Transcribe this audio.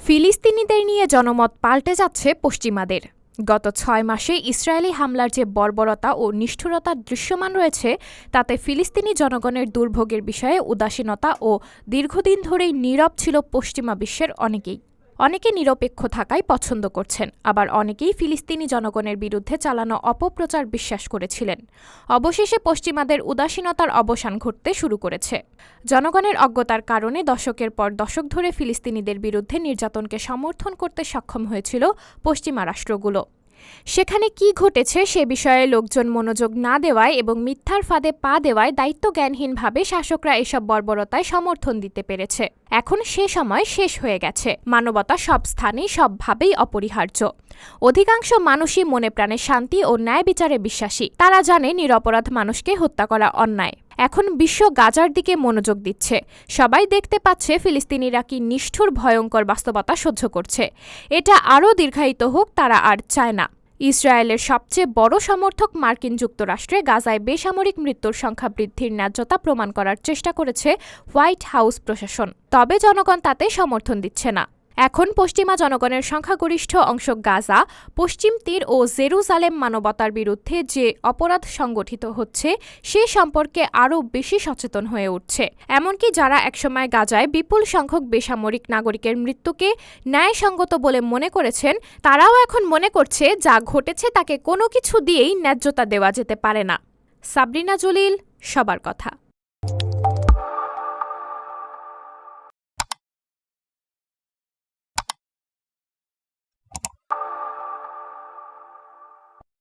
ফিলিস্তিনিদের নিয়ে জনমত পাল্টে যাচ্ছে পশ্চিমাদের। গত ৬ মাসে ইসরায়েলি হামলার যে বর্বরতা ও নিষ্ঠুরতা দৃশ্যমান রয়েছে, তাতে ফিলিস্তিনি জনগণের দুর্ভোগের বিষয়ে উদাসীনতা ও দীর্ঘদিন ধরেই নীরব ছিল পশ্চিমা বিশ্বের অনেকেই। অনেকে নিরপেক্ষ থাকাই পছন্দ করছেন, আবার অনেকেই ফিলিস্তিনি জনগণের বিরুদ্ধে চালানো অপপ্রচার বিশ্বাস করেছিলেন। অবশেষে পশ্চিমাদের উদাসীনতার অবসান ঘটতে শুরু করেছে। জনগণের অজ্ঞতার কারণে দশকের পর দশক ধরে ফিলিস্তিনিদের বিরুদ্ধে নির্যাতনকে সমর্থন করতে সক্ষম হয়েছিল পশ্চিমা রাষ্ট্রগুলো। সেখানে কি ঘটেছে সে বিষয়ে লোকজন মনোযোগ না দেওয়ায় এবং মিথ্যার ফাঁদে পা দেওয়ায় দায়িত্বজ্ঞানহীনভাবে শাসকরা এসব বর্বরতায় সমর্থন দিতে পেরেছে। এখন সে সময় শেষ হয়ে গেছে। মানবতা সব স্থানেই সবভাবেই অপরিহার্য। অধিকাংশ মানুষই মনে প্রাণে শান্তি ও ন্যায় বিচারে বিশ্বাসী। তারা জানে নিরপরাধ মানুষকে হত্যা করা অন্যায়। এখন বিশ্ব গাজার দিকে মনোযোগ দিচ্ছে। সবাই দেখতে পাচ্ছে ফিলিস্তিনিরা কি নিষ্ঠুর ভয়ঙ্কর বাস্তবতা সহ্য করছে। এটা আরও দীর্ঘায়িত হোক তারা আর চায় না। ইসরায়েলের সবচেয়ে বড় সমর্থক মার্কিন যুক্তরাষ্ট্রে গাজায় বেসামরিক মৃত্যুর সংখ্যা বৃদ্ধির ন্যায্যতা প্রমাণ করার চেষ্টা করেছে হোয়াইট হাউস প্রশাসন। তবে জনগণ তাতে সমর্থন দিচ্ছে না। এখন পশ্চিমা জনগণের সংখ্যাগরিষ্ঠ অংশ গাজা, পশ্চিম তীর ও জেরুজালেম মানবতার বিরুদ্ধে যে অপরাধ সংগঠিত হচ্ছে সে সম্পর্কে আরও বেশি সচেতন হয়ে উঠছে। এমনকি যারা একসময় গাজায় বিপুল সংখ্যক বেসামরিক নাগরিকের মৃত্যুকে ন্যায়সঙ্গত বলে মনে করেছেন, তারাও এখন মনে করছে যা ঘটেছে তাকে কোনো কিছু দিয়েই ন্যায্যতা দেওয়া যেতে পারে না। সাবরিনা জলিল, সবার কথা।